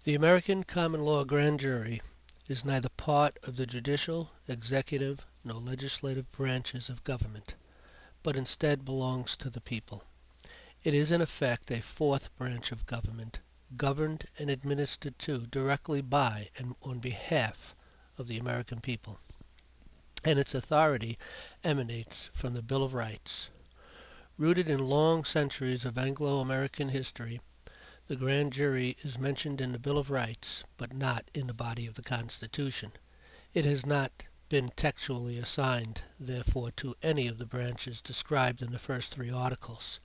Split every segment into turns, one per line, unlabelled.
The American common law grand jury is neither part of the judicial, executive, nor legislative branches of government, but instead belongs to the people. It is in effect a fourth branch of government, governed and administered to directly by and on behalf of the American people, and its authority emanates from the Bill of Rights. Rooted in long centuries of Anglo-American history, the grand jury is mentioned in the Bill of Rights, but not in the body of the Constitution. It has not been textually assigned, therefore, to any of the branches described in the first three articles.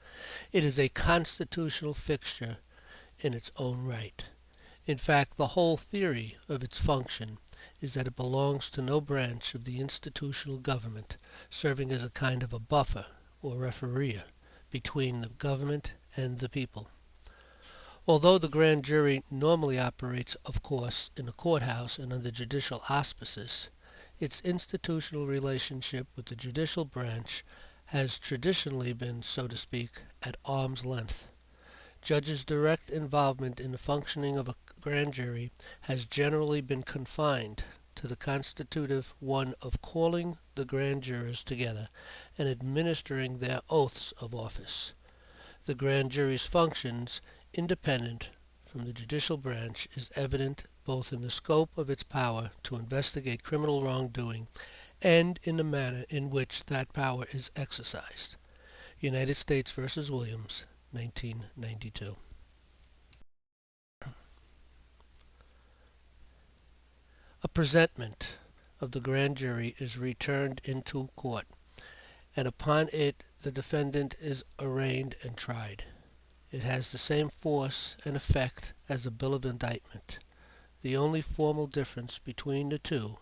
It is a constitutional fixture in its own right. In fact, the whole theory of its function is that it belongs to no branch of the institutional government, serving as a kind of a buffer or referee between the government and the people. Although the grand jury normally operates, of course, in a courthouse and under judicial auspices, its institutional relationship with the judicial branch has traditionally been, so to speak, at arm's length. Judges' direct involvement in the functioning of a grand jury has generally been confined to the constitutive one of calling the grand jurors together and administering their oaths of office. The grand jury's functions, independent from the judicial branch, is evident both in the scope of its power to investigate criminal wrongdoing and in the manner in which that power is exercised. United States v. Williams, 1992. A presentment of the grand jury is returned into court, and upon it the defendant is arraigned and tried. It has the same force and effect as a bill of indictment. The only formal difference between the two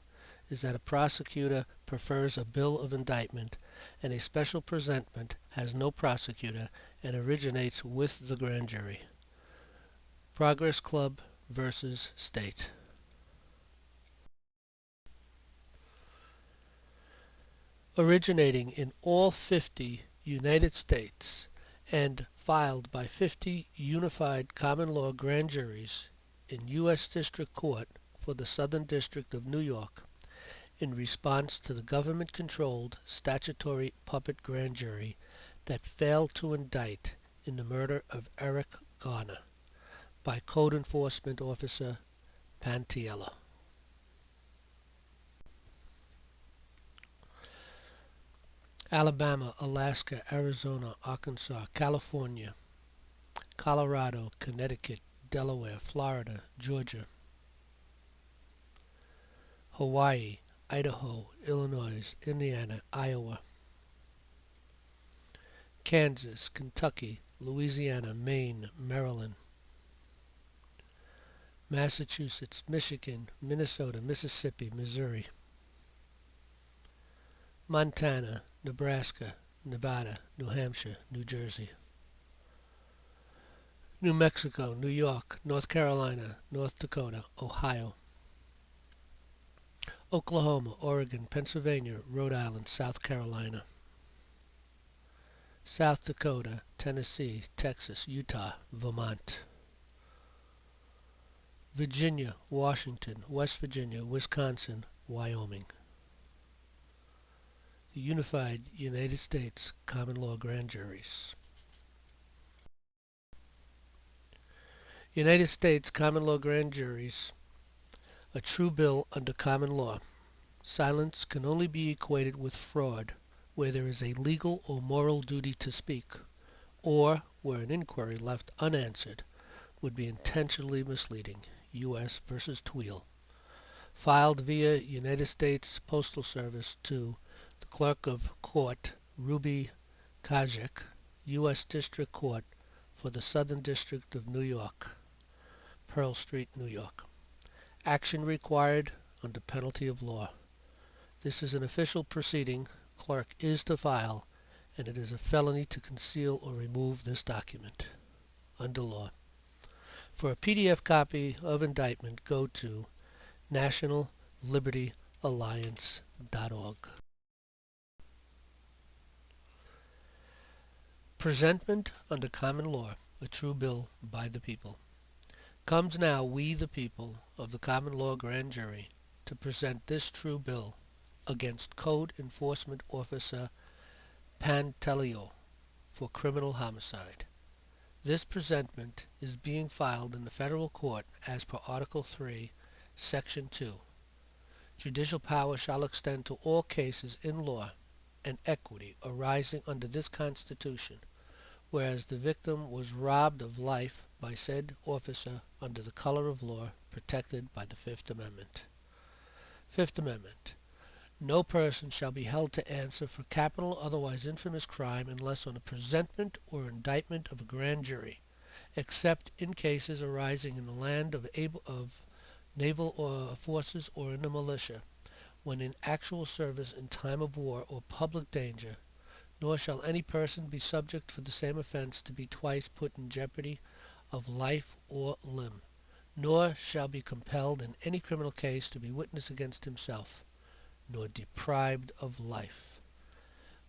is that a prosecutor prefers a bill of indictment, and a special presentment has no prosecutor and originates with the grand jury. Progress Club versus State. Originating in all 50 United States and filed by 50 unified common law grand juries in U.S. District Court for the Southern District of New York in response to the government-controlled statutory puppet grand jury that failed to indict in the murder of Eric Garner by Code Enforcement Officer Pantaleo. Alabama, Alaska, Arizona, Arkansas, California, Colorado, Connecticut, Delaware, Florida, Georgia, Hawaii, Idaho, Illinois, Indiana, Iowa, Kansas, Kentucky, Louisiana, Maine, Maryland, Massachusetts, Michigan, Minnesota, Mississippi, Missouri, Montana, Nebraska, Nevada, New Hampshire, New Jersey, New Mexico, New York, North Carolina, North Dakota, Ohio, Oklahoma, Oregon, Pennsylvania, Rhode Island, South Carolina, South Dakota, Tennessee, Texas, Utah, Vermont, Virginia, Washington, West Virginia, Wisconsin, Wyoming. The Unified United States Common Law Grand Juries. United States Common Law Grand Juries, a true bill under common law. Silence can only be equated with fraud where there is a legal or moral duty to speak, or where an inquiry left unanswered would be intentionally misleading. U.S. v. Tweel. Filed via United States Postal Service to the Clerk of Court, Ruby Kajek, U.S. District Court for the Southern District of New York, Pearl Street, New York. Action required under penalty of law. This is an official proceeding. Clerk is to file, and it is a felony to conceal or remove this document under law. For a PDF copy of indictment, go to nationallibertyalliance.org. Presentment under common law, a true bill by the people. Comes now we the people of the common law grand jury to present this true bill against Code Enforcement Officer Pantaleo for criminal homicide. This presentment is being filed in the federal court as per Article 3, Section 2. Judicial power shall extend to all cases in law and equity arising under this Constitution, whereas the victim was robbed of life by said officer under the color of law protected by the Fifth Amendment. Fifth Amendment. No person shall be held to answer for capital or otherwise infamous crime unless on a presentment or indictment of a grand jury, except in cases arising in the land of naval or forces or in the militia, when in actual service in time of war or public danger, nor shall any person be subject for the same offense to be twice put in jeopardy of life or limb, nor shall be compelled in any criminal case to be witness against himself, nor deprived of life,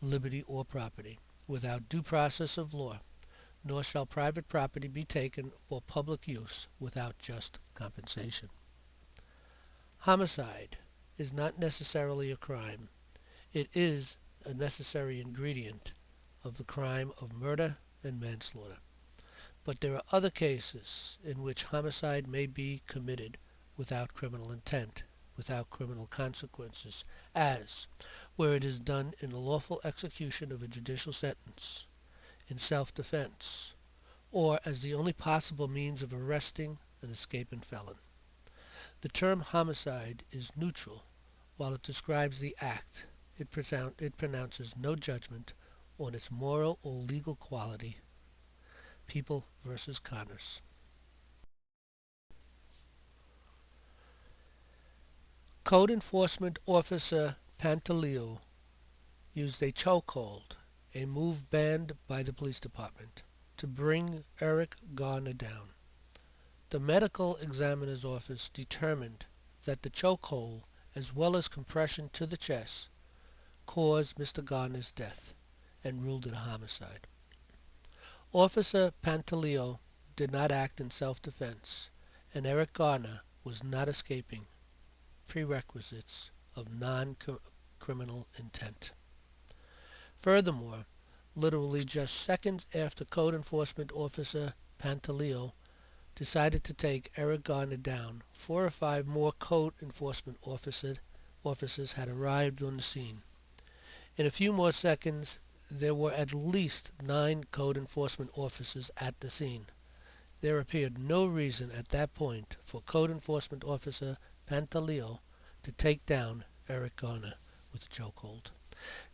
liberty, or property, without due process of law, nor shall private property be taken for public use without just compensation. Homicide is not necessarily a crime. It is a necessary ingredient of the crime of murder and manslaughter. But there are other cases in which homicide may be committed without criminal intent, without criminal consequences, as where it is done in the lawful execution of a judicial sentence, in self-defense, or as the only possible means of arresting an escaping felon. The term homicide is neutral. While it describes the act, it pronounces no judgment on its moral or legal quality. People versus Connors. Code Enforcement Officer Pantaleo used a chokehold, a move banned by the police department, to bring Eric Garner down. The medical examiner's office determined that the chokehold, as well as compression to the chest, caused Mr. Garner's death and ruled it a homicide. Officer Pantaleo did not act in self-defense, and Eric Garner was not escaping prerequisites of non-criminal intent. Furthermore, literally just seconds after Code Enforcement Officer Pantaleo decided to take Eric Garner down, 4 or 5 more Code Enforcement officers had arrived on the scene. In a few more seconds, there were at least 9 Code Enforcement officers at the scene. There appeared no reason at that point for Code Enforcement Officer Pantaleo to take down Eric Garner with a chokehold.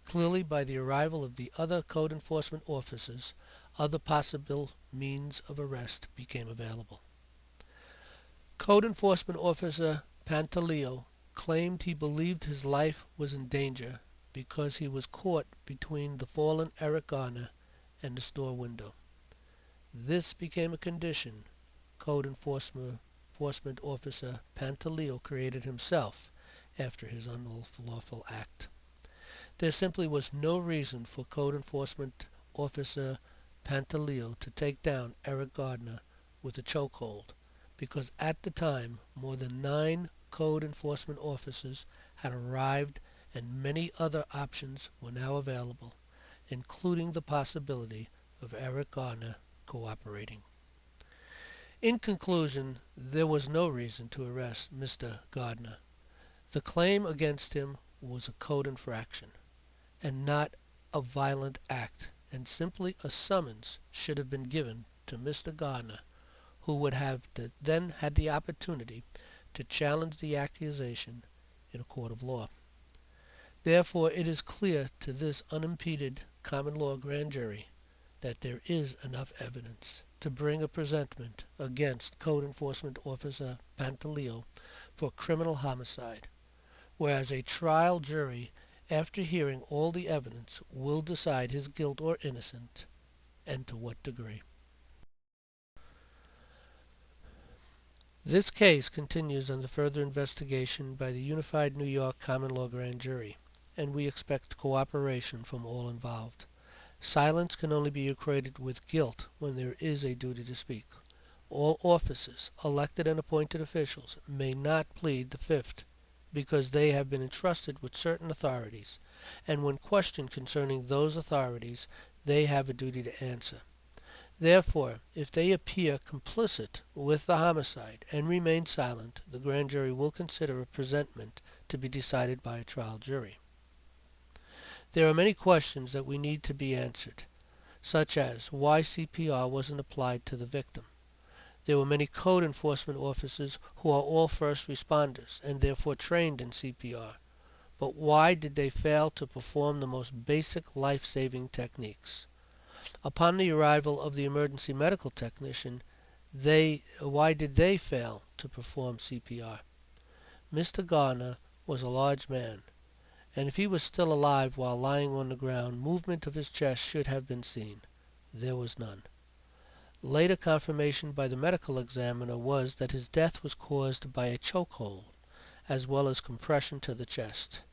Clearly, by the arrival of the other Code Enforcement officers, other possible means of arrest became available. Code Enforcement Officer Pantaleo claimed he believed his life was in danger because he was caught between the fallen Eric Garner and the store window. This became a condition Code Enforcement Officer Pantaleo created himself after his unlawful act. There simply was no reason for Code Enforcement Officer Pantaleo to take down Eric Garner with a chokehold, because at the time more than 9 Code Enforcement officers had arrived and many other options were now available, including the possibility of Eric Garner cooperating. In conclusion, there was no reason to arrest Mr. Garner. The claim against him was a code infraction and not a violent act, and simply a summons should have been given to Mr. Garner, who would have then had the opportunity to challenge the accusation in a court of law. Therefore, it is clear to this unimpeded common law grand jury that there is enough evidence to bring a presentment against Code Enforcement Officer Pantaleo for criminal homicide, whereas a trial jury, after hearing all the evidence, will decide his guilt or innocence, and to what degree. This case continues under further investigation by the Unified New York Common Law Grand Jury, and we expect cooperation from all involved. Silence can only be equated with guilt when there is a duty to speak. All officers, elected and appointed officials, may not plead the Fifth, because they have been entrusted with certain authorities, and when questioned concerning those authorities, they have a duty to answer. Therefore, if they appear complicit with the homicide and remain silent, the grand jury will consider a presentment to be decided by a trial jury. There are many questions that we need to be answered, such as why CPR wasn't applied to the victim. There were many code enforcement officers who are all first responders and therefore trained in CPR. But why did they fail to perform the most basic life-saving techniques? Upon the arrival of the emergency medical technician, why did they fail to perform CPR? Mr. Garner was a large man, and if he was still alive while lying on the ground, movement of his chest should have been seen. There was none. Later confirmation by the medical examiner was that his death was caused by a chokehold, as well as compression to the chest.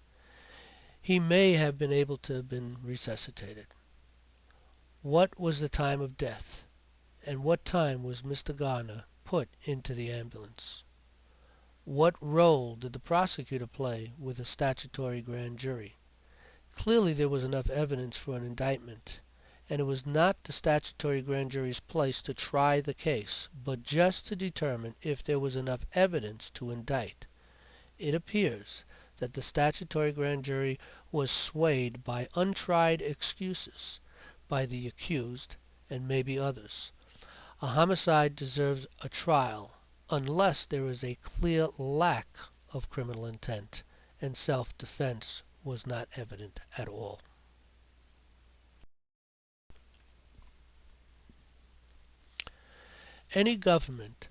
He may have been able to have been resuscitated. What was the time of death, and what time was Mr. Garner put into the ambulance? What role did the prosecutor play with a statutory grand jury? Clearly there was enough evidence for an indictment, and it was not the statutory grand jury's place to try the case, but just to determine if there was enough evidence to indict. It appears that the statutory grand jury was swayed by untried excuses by the accused and maybe others. A homicide deserves a trial unless there is a clear lack of criminal intent and self-defense was not evident at all. Any government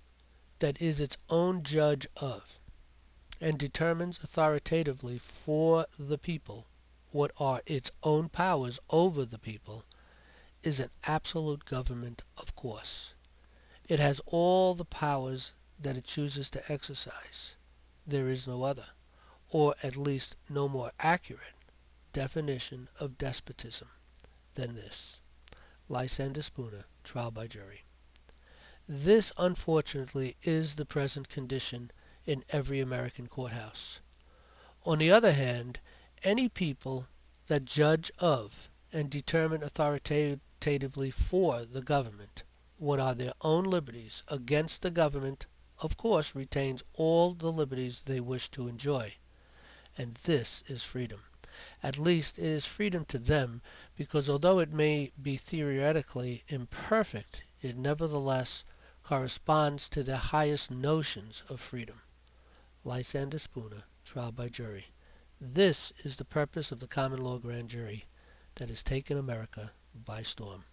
that is its own judge of and determines authoritatively for the people what are its own powers over the people is an absolute government, of course. It has all the powers that it chooses to exercise. There is no other, or at least no more accurate, definition of despotism than this. Lysander Spooner, trial by jury. This, unfortunately, is the present condition in every American courthouse. On the other hand, any people that judge of and determine authoritatively for the government what are their own liberties against the government, of course, retains all the liberties they wish to enjoy. And this is freedom. At least it is freedom to them, because although it may be theoretically imperfect, it nevertheless corresponds to their highest notions of freedom. Lysander Spooner, trial by jury. This is the purpose of the common law grand jury that has taken America by storm.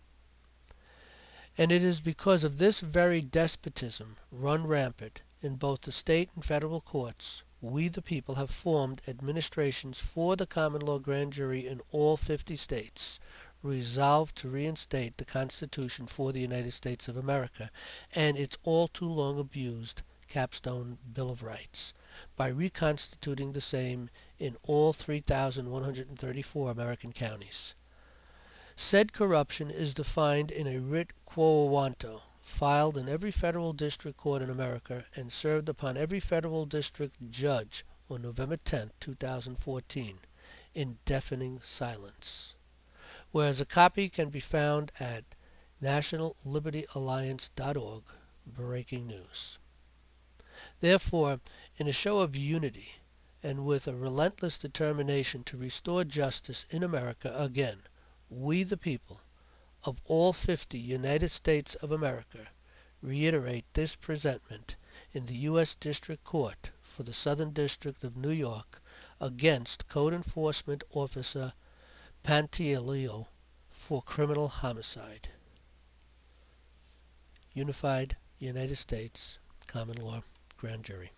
And it is because of this very despotism run rampant in both the state and federal courts, we the people have formed administrations for the common law grand jury in all 50 states, resolved to reinstate the Constitution for the United States of America and its all too long abused capstone Bill of Rights, by reconstituting the same in all 3,134 American counties. Said corruption is defined in a writ quo warranto, filed in every federal district court in America and served upon every federal district judge on November 10, 2014, in deafening silence. Whereas a copy can be found at nationallibertyalliance.org, breaking news. Therefore, in a show of unity and with a relentless determination to restore justice in America again, we the people of all 50 United States of America reiterate this presentment in the U.S. District Court for the Southern District of New York against Code Enforcement Officer Pantaleo for criminal homicide. Unified United States Common Law Grand Jury.